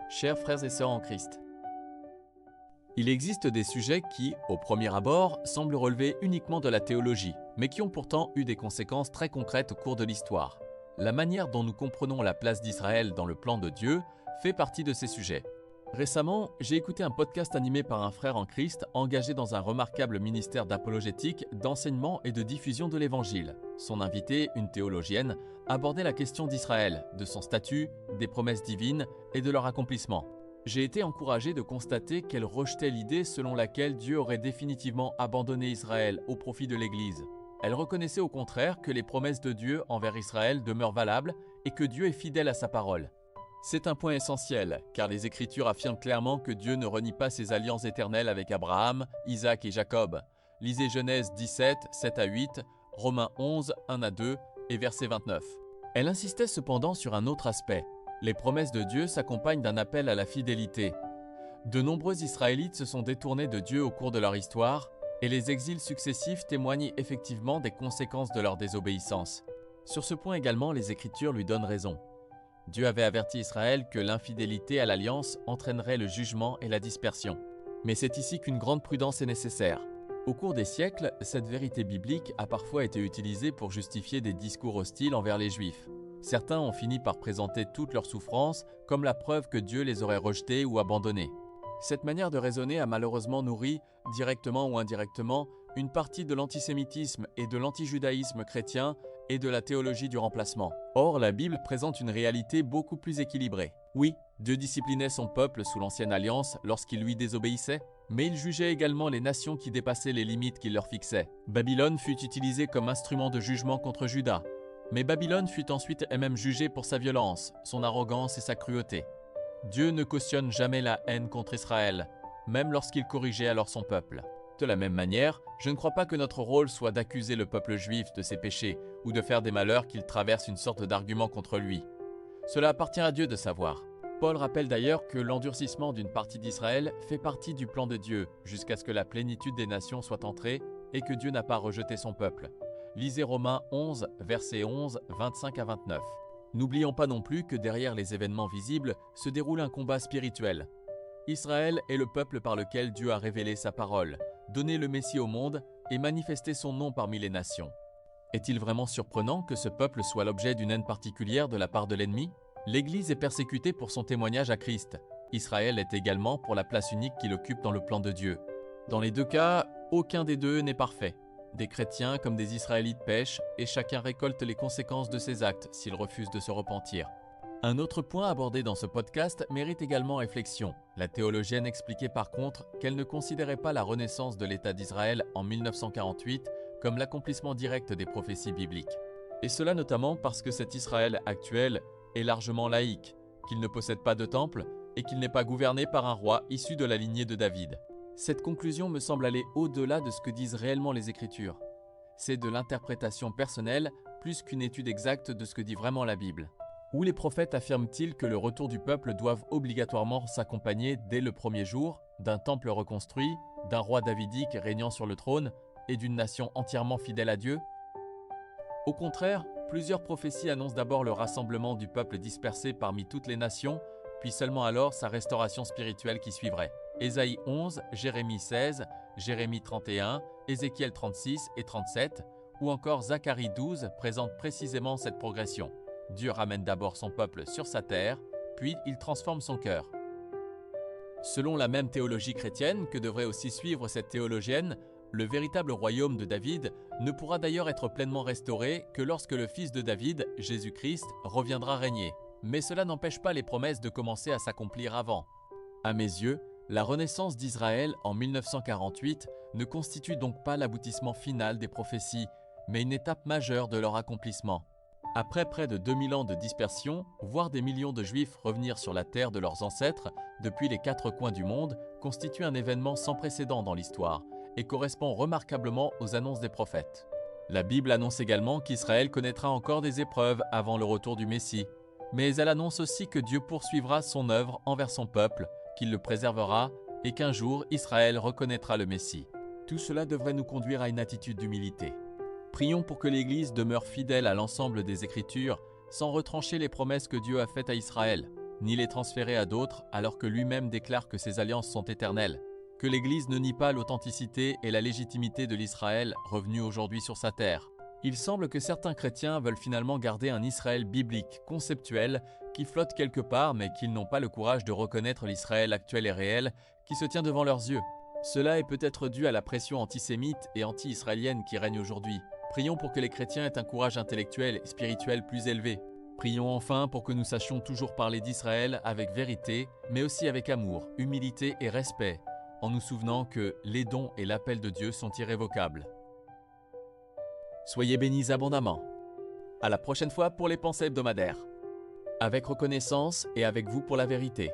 Chers frères et sœurs en Christ, il existe des sujets qui, au premier abord, semblent relever uniquement de la théologie, mais qui ont pourtant eu des conséquences très concrètes au cours de l'histoire. La manière dont nous comprenons la place d'Israël dans le plan de Dieu fait partie de ces sujets. Récemment, j'ai écouté un podcast animé par un frère en Christ engagé dans un remarquable ministère d'apologétique, d'enseignement et de diffusion de l'Évangile. Son invitée, une théologienne, abordait la question d'Israël, de son statut, des promesses divines et de leur accomplissement. J'ai été encouragé de constater qu'elle rejetait l'idée selon laquelle Dieu aurait définitivement abandonné Israël au profit de l'Église. Elle reconnaissait au contraire que les promesses de Dieu envers Israël demeurent valables et que Dieu est fidèle à sa parole. C'est un point essentiel, car les Écritures affirment clairement que Dieu ne renie pas ses alliances éternelles avec Abraham, Isaac et Jacob. Lisez Genèse 17, 7 à 8, Romains 11, 1 à 2 et verset 29. Elle insistait cependant sur un autre aspect. Les promesses de Dieu s'accompagnent d'un appel à la fidélité. De nombreux Israélites se sont détournés de Dieu au cours de leur histoire, et les exils successifs témoignent effectivement des conséquences de leur désobéissance. Sur ce point également, les Écritures lui donnent raison. Dieu avait averti Israël que l'infidélité à l'alliance entraînerait le jugement et la dispersion. Mais c'est ici qu'une grande prudence est nécessaire. Au cours des siècles, cette vérité biblique a parfois été utilisée pour justifier des discours hostiles envers les Juifs. Certains ont fini par présenter toutes leurs souffrances comme la preuve que Dieu les aurait rejetés ou abandonnés. Cette manière de raisonner a malheureusement nourri, directement ou indirectement, une partie de l'antisémitisme et de l'antijudaïsme chrétien et de la théologie du remplacement. Or, la Bible présente une réalité beaucoup plus équilibrée. Oui, Dieu disciplinait son peuple sous l'Ancienne Alliance lorsqu'il lui désobéissait, mais il jugeait également les nations qui dépassaient les limites qu'il leur fixait. Babylone fut utilisée comme instrument de jugement contre Juda. Mais Babylone fut ensuite elle-même jugée pour sa violence, son arrogance et sa cruauté. Dieu ne cautionne jamais la haine contre Israël, même lorsqu'il corrigeait alors son peuple. De la même manière, je ne crois pas que notre rôle soit d'accuser le peuple juif de ses péchés ou de faire des malheurs qu'il traverse une sorte d'argument contre lui. Cela appartient à Dieu de savoir. Paul rappelle d'ailleurs que l'endurcissement d'une partie d'Israël fait partie du plan de Dieu jusqu'à ce que la plénitude des nations soit entrée et que Dieu n'a pas rejeté son peuple. Lisez Romains 11, versets 11, 25 à 29. N'oublions pas non plus que derrière les événements visibles se déroule un combat spirituel. Israël est le peuple par lequel Dieu a révélé sa parole, donné le Messie au monde et manifesté son nom parmi les nations. Est-il vraiment surprenant que ce peuple soit l'objet d'une haine particulière de la part de l'ennemi ? L'Église est persécutée pour son témoignage à Christ. Israël est également pour la place unique qu'il occupe dans le plan de Dieu. Dans les deux cas, aucun des deux n'est parfait. Des chrétiens comme des Israélites pêchent et chacun récolte les conséquences de ses actes s'il refuse de se repentir. Un autre point abordé dans ce podcast mérite également réflexion. La théologienne expliquait par contre qu'elle ne considérait pas la renaissance de l'État d'Israël en 1948 comme l'accomplissement direct des prophéties bibliques. Et cela notamment parce que cet Israël actuel est largement laïque, qu'il ne possède pas de temple et qu'il n'est pas gouverné par un roi issu de la lignée de David. Cette conclusion me semble aller au-delà de ce que disent réellement les Écritures. C'est de l'interprétation personnelle plus qu'une étude exacte de ce que dit vraiment la Bible. Où les prophètes affirment-ils que le retour du peuple doit obligatoirement s'accompagner dès le premier jour d'un temple reconstruit, d'un roi davidique régnant sur le trône et d'une nation entièrement fidèle à Dieu ? Au contraire, plusieurs prophéties annoncent d'abord le rassemblement du peuple dispersé parmi toutes les nations, puis seulement alors sa restauration spirituelle qui suivrait. Ésaïe 11, Jérémie 16, Jérémie 31, Ézéchiel 36 et 37, ou encore Zacharie 12 présentent précisément cette progression. Dieu ramène d'abord son peuple sur sa terre, puis il transforme son cœur. Selon la même théologie chrétienne que devrait aussi suivre cette théologienne, le véritable royaume de David ne pourra d'ailleurs être pleinement restauré que lorsque le fils de David, Jésus-Christ, reviendra régner. Mais cela n'empêche pas les promesses de commencer à s'accomplir avant. À mes yeux, la renaissance d'Israël en 1948 ne constitue donc pas l'aboutissement final des prophéties, mais une étape majeure de leur accomplissement. Après près de 2000 ans de dispersion, voir des millions de Juifs revenir sur la terre de leurs ancêtres depuis les quatre coins du monde constitue un événement sans précédent dans l'histoire et correspond remarquablement aux annonces des prophètes. La Bible annonce également qu'Israël connaîtra encore des épreuves avant le retour du Messie, mais elle annonce aussi que Dieu poursuivra son œuvre envers son peuple, qu'il le préservera et qu'un jour Israël reconnaîtra le Messie. Tout cela devrait nous conduire à une attitude d'humilité. Prions pour que l'Église demeure fidèle à l'ensemble des Écritures sans retrancher les promesses que Dieu a faites à Israël. ni les transférer à d'autres alors que lui-même déclare que ces alliances sont éternelles, que l'Église ne nie pas l'authenticité et la légitimité de l'Israël revenu aujourd'hui sur sa terre. Il semble que certains chrétiens veulent finalement garder un Israël biblique, conceptuel, qui flotte quelque part mais qu'ils n'ont pas le courage de reconnaître l'Israël actuel et réel qui se tient devant leurs yeux. Cela est peut-être dû à la pression antisémite et anti-israélienne qui règne aujourd'hui. Prions pour que les chrétiens aient un courage intellectuel et spirituel plus élevé. Prions enfin pour que nous sachions toujours parler d'Israël avec vérité, mais aussi avec amour, humilité et respect, en nous souvenant que les dons et l'appel de Dieu sont irrévocables. Soyez bénis abondamment. À la prochaine fois pour les pensées hebdomadaires. Avec reconnaissance et avec vous pour la vérité.